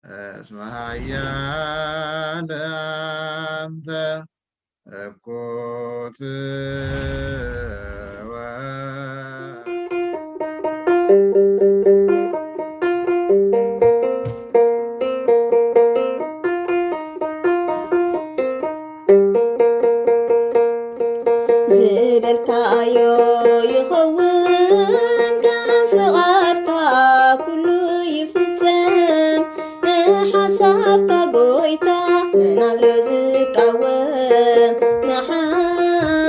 እስመ ኃያል አንተ እኮት ዝበልካዮ ይኸውን ከም ፍቓድካ ኩሉ ይፍጸም ንሓሳብካ ጎይታ ምናሎ ዝቃወም ንሓሳብካ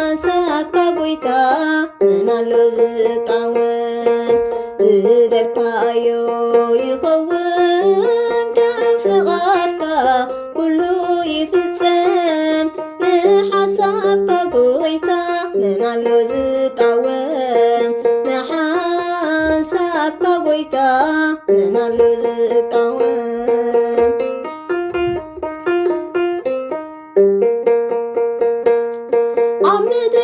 ጎይታ ምናሎ ዝቃወም ዝበልካዮ ይኸውን ከም ፍቓድካ ኩሉ ይፍጸም ንሓሳብካ ጎይታ ምናሎ ዝቃወም ንሓሳብካ ጎይታ ምናሎ ዝቃወም ኣብ ምድሪ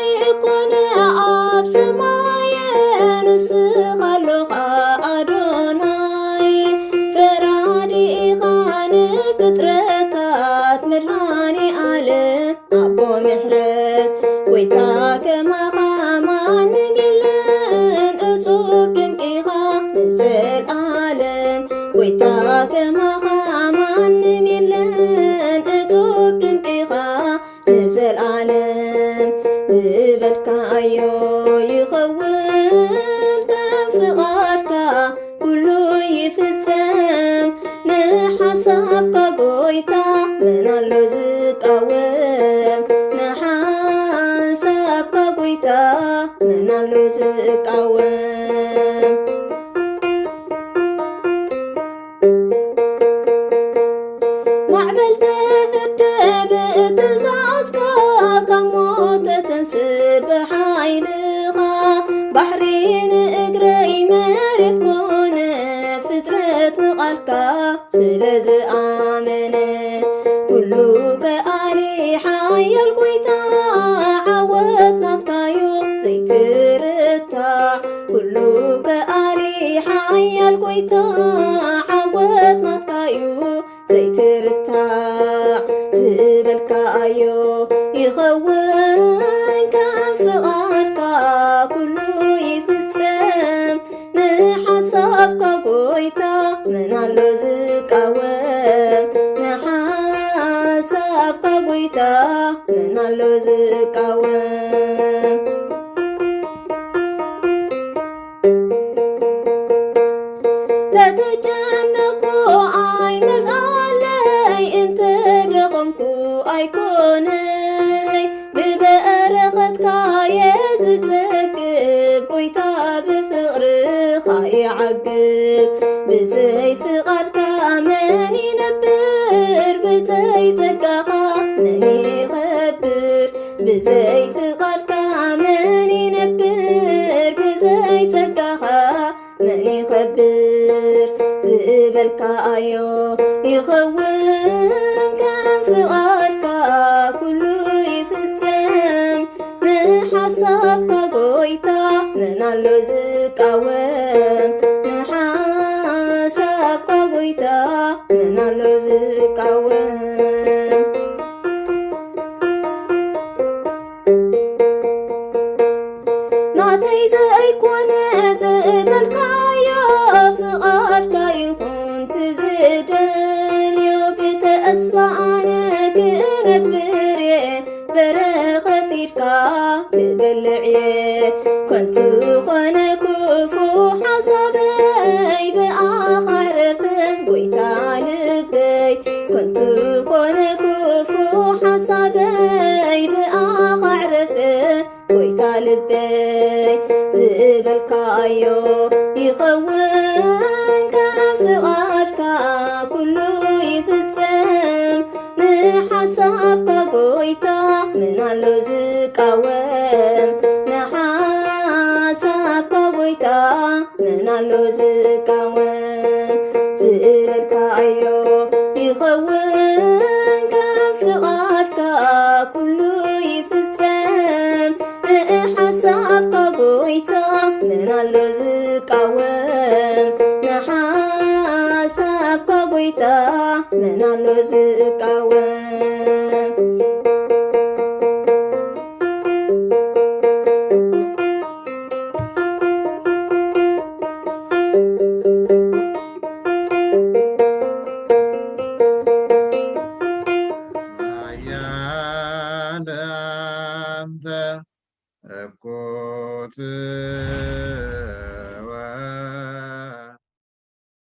ኮነ ኣብ ሰማይ ንስኻለኻ ኣዶናይ ፈራዲ ኢኻ ንፍጥረታት መድሃኒ ዓለም ኣቦ ምሕረት ጎይታ ከማኻ ማንም የለን እጹብ ድንቅ ኢኻ ንዘለዓለም ጎይታ ከማኻ ማንም የለን እጹብ ድንቅ ኢኻ ንዘለዓለም ዝበልካዮ ይኸውን ከም ፍቓድካ ኩሉ ይፍጸም ንሓሳብካ ጎይታ ምናሎ ዝቃወም ንሓሳብካ ጎይታ ምናሎ ዝቃወም ማዕበል ተህደብ ትእዛዝካ ካብ ሞት ተንስእ ብሓይልኻ ባሕሪ ንእግረይ መሬት ኮነ ፍጥረት ንቓልካ ስለ ዝኣመነ ኩሉ ከኣሊ ሓያል ጎይታ ዓወት ናትካዮ ዘይትርታዕ ኩሉ ከኣሊ ሓያል ጎይታ ዓወት ናትካዮ ዘይትርታዕ ዝበልካዮ ይኸውን ከም ፍቓድካ ኩሉ ይፍጸም ንሓሳብካ ጎይታ ምናሎ ዝቃወም ንሓሳብካ ጎይታ ምናሎ ዝቃወም ተተጨነኩ ኣይመልኣለይ እንተ ደኸምኩ ኣይኮነለይ ብበረኸትካ የዝጸግብ ጎይታ ብፍቕርኻ ይዓግብ ብዘይ ፍቓድካ መን ይነብር ብዘይ ጸጋኻ መን ይኸብር ብዘይ ፍቓድካ መን ይነብር ብዘይ ጸጋኻ መን ይኸብር ዝበልካዮ ይኸውን ከም ፍቓድካ ኩሉ ይፍጸም ንሓሳብካ ጎይታ ምናሎ ዝቃወም ንሓሳብካ ጎይታ ምናሎ ዝቃወም ናተይ ዘይኮነ ዝበልካዮ ፍቓድካ ይኹን ትዝደልዮ ብተስፋ ኣነ ክነብር እየ በረኸት ኢድካ ክበልዕ እየ ከንቱ ኮነ ክፉ ሓሳበይ ብኣኻ ዕረፈ ጎይታ ልበይ ከንቱ ኮነ ክፉ ሓሳበይ ብኣኻ ዕረፈ ጎይታ ልበይ ዝበልካዮ ይኸውን ከም ፍቓድካ ኩሉ ይፍጸም ንሓሳብካ ጎይታ ምናሎ ዝቃወም ንሓሳብካ ጎይታ ምናሎ ዝቃወም ዝበልካዮ ይኸውን ከም ፍቓድካ ኩሉ ይፍጸም ንሓሳብካ ጎይታ ምናሎ ዝቃወም ንሓሳብካ ጎይታ ጎይታ ምን አሎ ዝቃወም ያዳንተ እኮት